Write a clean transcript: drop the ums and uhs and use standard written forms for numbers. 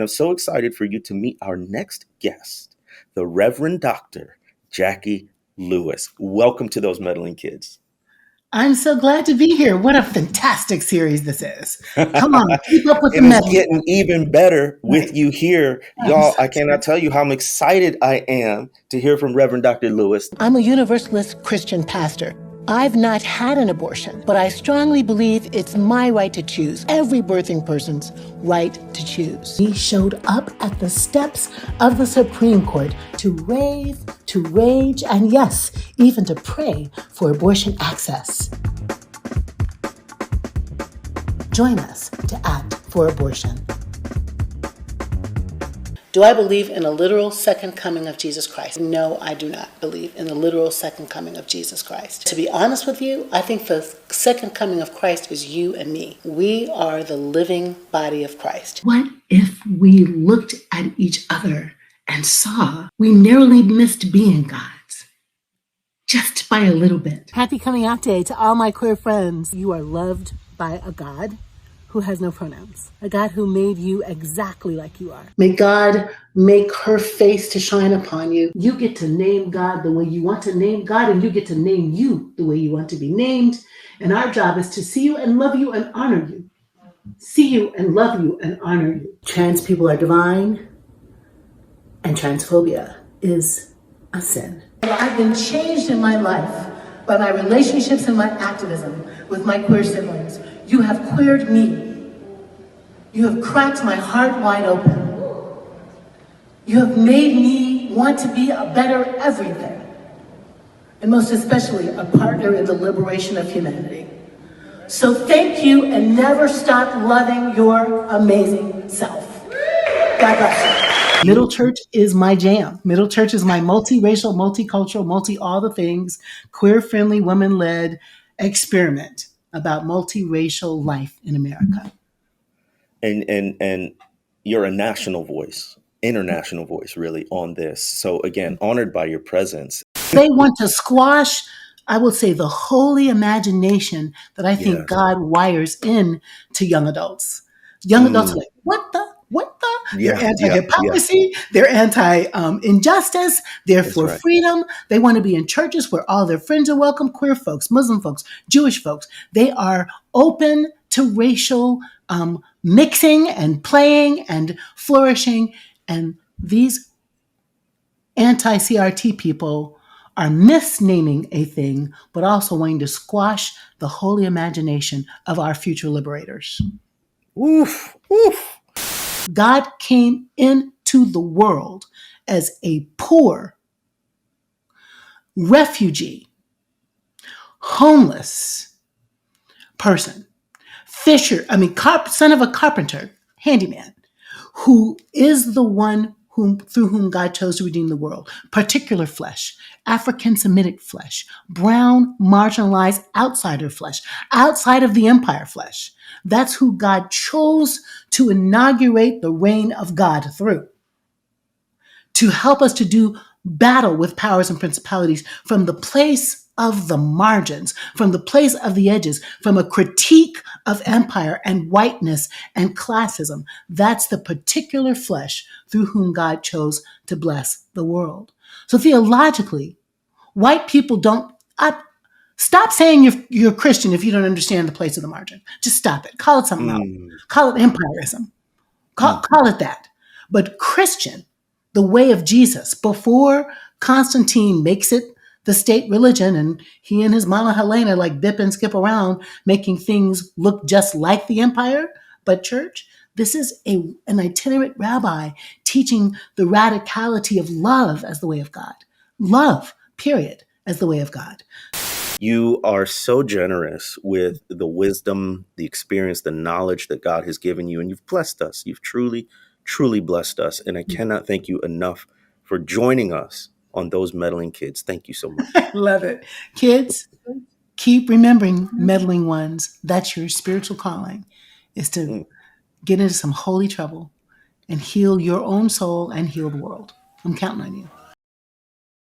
I'm so excited for you to meet our next guest, the Reverend Dr. Jacqui Lewis. Welcome to Those Meddling Kids. I'm so glad to be here. What a fantastic series this is. Come on, keep up with the It's meddling. getting even better with you here. Y'all, so I cannot tell you how excited I am to hear from Reverend Dr. Lewis. I'm a Universalist Christian pastor. I've not had an abortion, but I strongly believe it's my right to choose, every birthing person's right to choose. He showed up at the steps of the Supreme Court to rave, to rage, and yes, even to pray for abortion access. Join us to act for abortion. Do I believe in a literal second coming of Jesus Christ? No, I do not believe in the literal second coming of Jesus Christ. To be honest with you, I think the second coming of Christ is you and me. We are the living body of Christ. What if we looked at each other and saw we narrowly missed being God's? Just by a little bit. Happy Coming Out Day to all my queer friends. You are loved by a God who has no pronouns, a God who made you exactly like you are. May God make her face to shine upon you. You get to name God the way you want to name God, and you get to name you the way you want to be named. And our job is to see you and love you and honor you. See you and love you and honor you. Trans people are divine, and transphobia is a sin. I've been changed in my life by my relationships and my activism with my queer siblings. You have queered me. You have cracked my heart wide open. You have made me want to be a better everything, and most especially a partner in the liberation of humanity. So thank you, and never stop loving your amazing self. God bless you. Middle Church is my jam. Middle Church is my multiracial, multicultural, all the things, queer-friendly, women-led experiment about multiracial life in America. And you're a national voice, international voice, really, on this. So again, honored by your presence. They want to squash, I would say, the holy imagination that I think God wires in to young adults. Young adults are like, what the? They're anti-hypocrisy. They're anti-injustice. They're for freedom. They want to be in churches where all their friends are welcome, queer folks, Muslim folks, Jewish folks. They are open to racial mixing and playing and flourishing. And these anti-CRT people are misnaming a thing, but also wanting to squash the holy imagination of our future liberators. Oof, oof. God came into the world as a poor, refugee, homeless person, son of a carpenter, handyman, who is the one through whom God chose to redeem the world. Particular flesh, African Semitic flesh, brown, marginalized outsider flesh, outside of the empire flesh. That's who God chose to inaugurate the reign of God through, to help us to do battle with powers and principalities from the place of the margins, from the place of the edges, from a critique of empire and whiteness and classism. That's the particular flesh through whom God chose to bless the world. So theologically, white people don't stop saying you're Christian if you don't understand the place of the margin. Just stop it. Call it something else. Call it empirism. Call it that. But Christian, the way of Jesus, before Constantine makes it the state religion, and he and his mama Helena like dip and skip around, making things look just like the empire, but church. This is an itinerant rabbi teaching the radicality of love as the way of God. Love, period, as the way of God. You are so generous with the wisdom, the experience, the knowledge that God has given you, and you've blessed us. You've truly, truly blessed us. And I cannot thank you enough for joining us on Those Meddling Kids. Thank you so much. Love it. Kids, keep remembering, meddling ones. That's your spiritual calling, is to get into some holy trouble and heal your own soul and heal the world. I'm counting on you.